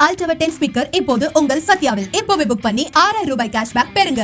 Altover 10 speaker இப்போது உங்கள் சத்யாவில். இப்போவே புக் பண்ணி ₹6000 கேஷ்பேக் பெறுங்க.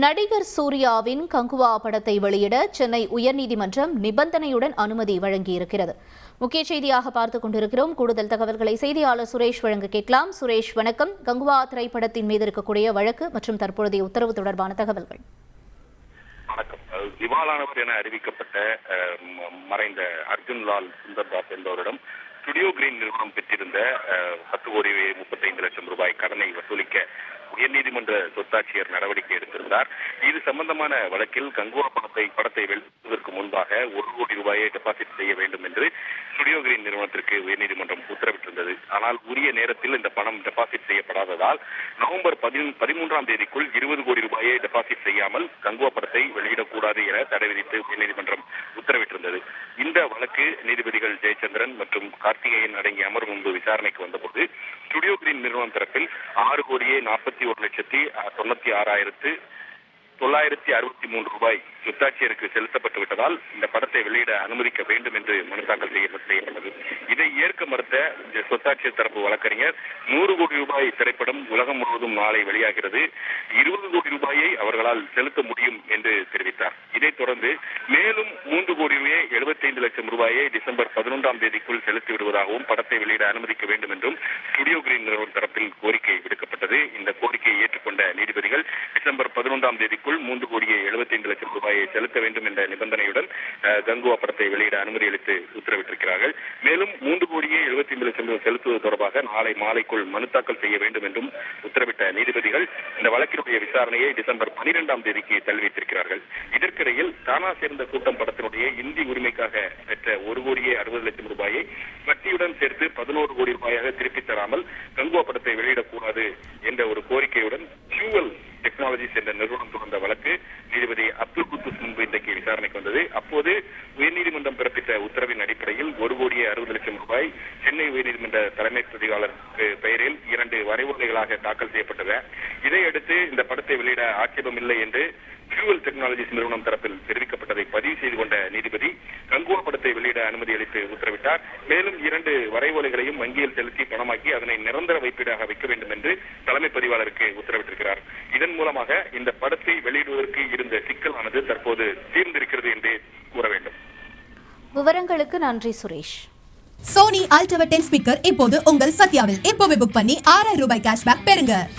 நடிகர் சூர்யாவின் கங்குவா படத்தை வெளியிட சென்னை உயர்நீதிமன்றம் நிபந்தனையுடன் அனுமதி வழங்கியிருக்கிறது. முக்கிய செய்தியாக பார்த்துக் கொண்டிருக்கிறோம். கூடுதல் தகவல்களை செய்தியாளர் சுரேஷ் வழங்க கேட்கலாம். சுரேஷ், வணக்கம். கங்குவா திரைப்படத்தின் மீது இருக்கக்கூடிய வழக்கு மற்றும் தற்போதைய உத்தரவு தொடர்பான தகவல்கள். வணக்கம். திவாலானவர் என அறிவிக்கப்பட்ட மறைந்த அர்ஜுன் லால் சுந்தர்தாஸ் என்பவரிடம் ஸ்டுடியோ கிரீன் நிறுவனம் பெற்றிருந்த 10,35,00,000 ரூபாய் கடனை வசூலிக்க உயர்நீதிமன்ற சொத்தாட்சியர் நடவடிக்கை எடுத்திருந்தார். இது சம்பந்தமான வழக்கில் கங்குவா படத்தை வெளியிடுவதற்கு முன்பாக ₹1 கோடி டெபாசிட் செய்ய வேண்டும் என்று ஸ்டுடியோ கிரீன் நிறுவனத்திற்கு உயர்நீதிமன்றம் உத்தரவிட்டிருந்தது. ஆனால் உரிய நேரத்தில் இந்த பணம் டெபாசிட் செய்யப்படாததால் நவம்பர் 13ஆம் தேதிக்குள் ₹20 கோடி டெபாசிட் செய்யாமல் கங்குவா படத்தை வெளியிடக்கூடாது என தடை விதித்து உயர்நீதிமன்றம் உத்தரவிட்டிருந்தது. இந்த வழக்கு நீதிபதிகள் ஜெயச்சந்திரன் மற்றும் கார்த்திகேயன் அடங்கிய அமர்வு முன்பு விசாரணைக்கு வந்தபோது ஸ்டுடியோ கிரீன் நிறுவனம் தரப்பில் ₹6,41,96,963 ரூபாய் சொத்தாட்சியருக்கு செலுத்தப்பட்டு விட்டதால் இந்த படத்தை வெளியிட அனுமதிக்க வேண்டும் என்று மனு தாக்கல் செய்யப்பட்டது. இதை ஏற்க மறுத்த சொத்தாட்சியர் தரப்பு வழக்கறிஞர் ₹100 கோடி திரைப்படம் உலகம் முழுவதும் நாளை வெளியாகிறது, ₹20 கோடி அவர்களால் செலுத்த முடியும் என்று தெரிவித்தார். இதைத் தொடர்ந்து மேலும் ₹3,75,00,000 ரூபாயை டிசம்பர் 11ஆம் தேதிக்குள் செலுத்தி விடுவதாகவும் படத்தை வெளியிட அனுமதிக்க வேண்டும் என்றும் ஸ்டுடியோ கிரீன் நிறுவனம் தரப்பில் கோரிக்கை விடுக்கப்பட்டது. இந்த கோரிக்கையை ஏற்றுக்கொண்ட நீதிபதிகள் டிசம்பர் 11ஆம் தேதிக்குள் ₹3,75,00,000 ரூபாயை செலுத்த வேண்டும் என்ற நிபந்தனையுடன் கங்குவா படத்தை வெளியிட அனுமதி அளித்து உத்தரவிட்டிருக்கிறார்கள். மேலும் ₹3,75,00,000 செலுத்துவது தொடர்பாக நாளை மாலைக்குள் மனு தாக்கல் செய்ய வேண்டும் என்றும் உத்தரவிட்ட நீதிபதிகள் இந்த வழக்கினுடைய விசாரணையை டிசம்பர் 12ஆம் தேதிக்கு தள்ளி வைத்திருக்கிறார்கள். இதற்கிடையில் தானா சேர்ந்த கூட்டம் படத்தினுடைய இந்தி உரிமைக்காக பெற்ற ₹1,60,00,000 ரூபாயை வட்டியுடன் சேர்த்து ₹11 கோடி திருப்பித் தராமல் கங்குவா படத்தை வெளியிடக்கூடாது என்ற ஒரு கோரிக்கையுடன் ஃபியூவல் டெக்னாலஜிஸ் என்ற நிறுவனம் தொடர்ந்த வழக்கு நீதிபதி அப்துல் குத்தூஸ் முன்பு இன்றைக்கு விசாரணைக்கு வந்தது. அப்போது உயர்நீதிமன்றம் பிறப்பித்த உத்தரவின் அடிப்படையில் ₹1,60,00,000 ரூபாய் சென்னை உயர்நீதிமன்ற தலைமை பதிவாளர் பெயரில் 2 வரைவுரைகளாக தாக்கல் செய்யப்பட்டது. இதையடுத்து இந்த படத்தை வெளியிட ஆட்சேபம் இல்லை என்று ஃபியூவல் டெக்னாலஜிஸ் நிறுவனம் தரப்பில் தெரிவிக்கப்பட்டதை பதிவு செய்து கொண்ட நீதிபதி கங்குவா படத்தை வெளியிட அனுமதி அளித்து உத்தரவிட்டார். மேலும் 2 வரைவோலைகளையும் வங்கியில் செலுத்தி பணமாக்கி அதனை நிரந்தர வைப்பீடாக வைக்க வேண்டும் என்று தலைமை பதிவாளருக்கு உத்தரவிட்டிருக்கிறார். இதன் மூலமாக இந்த படத்தை வெளியிடுவதற்கு இருந்த சிக்கலானது தற்போது தீர்ந்திருக்கிறது என்றே கூற வேண்டும். விவரங்களுக்கு நன்றி சுரேஷ். சோனி Altover 10 ஸ்பீக்கர் இப்போது உங்கள் சத்யாவில். இப்போவே புக் பண்ணி ₹6000 கேஷ்பேக் பெறுங்க.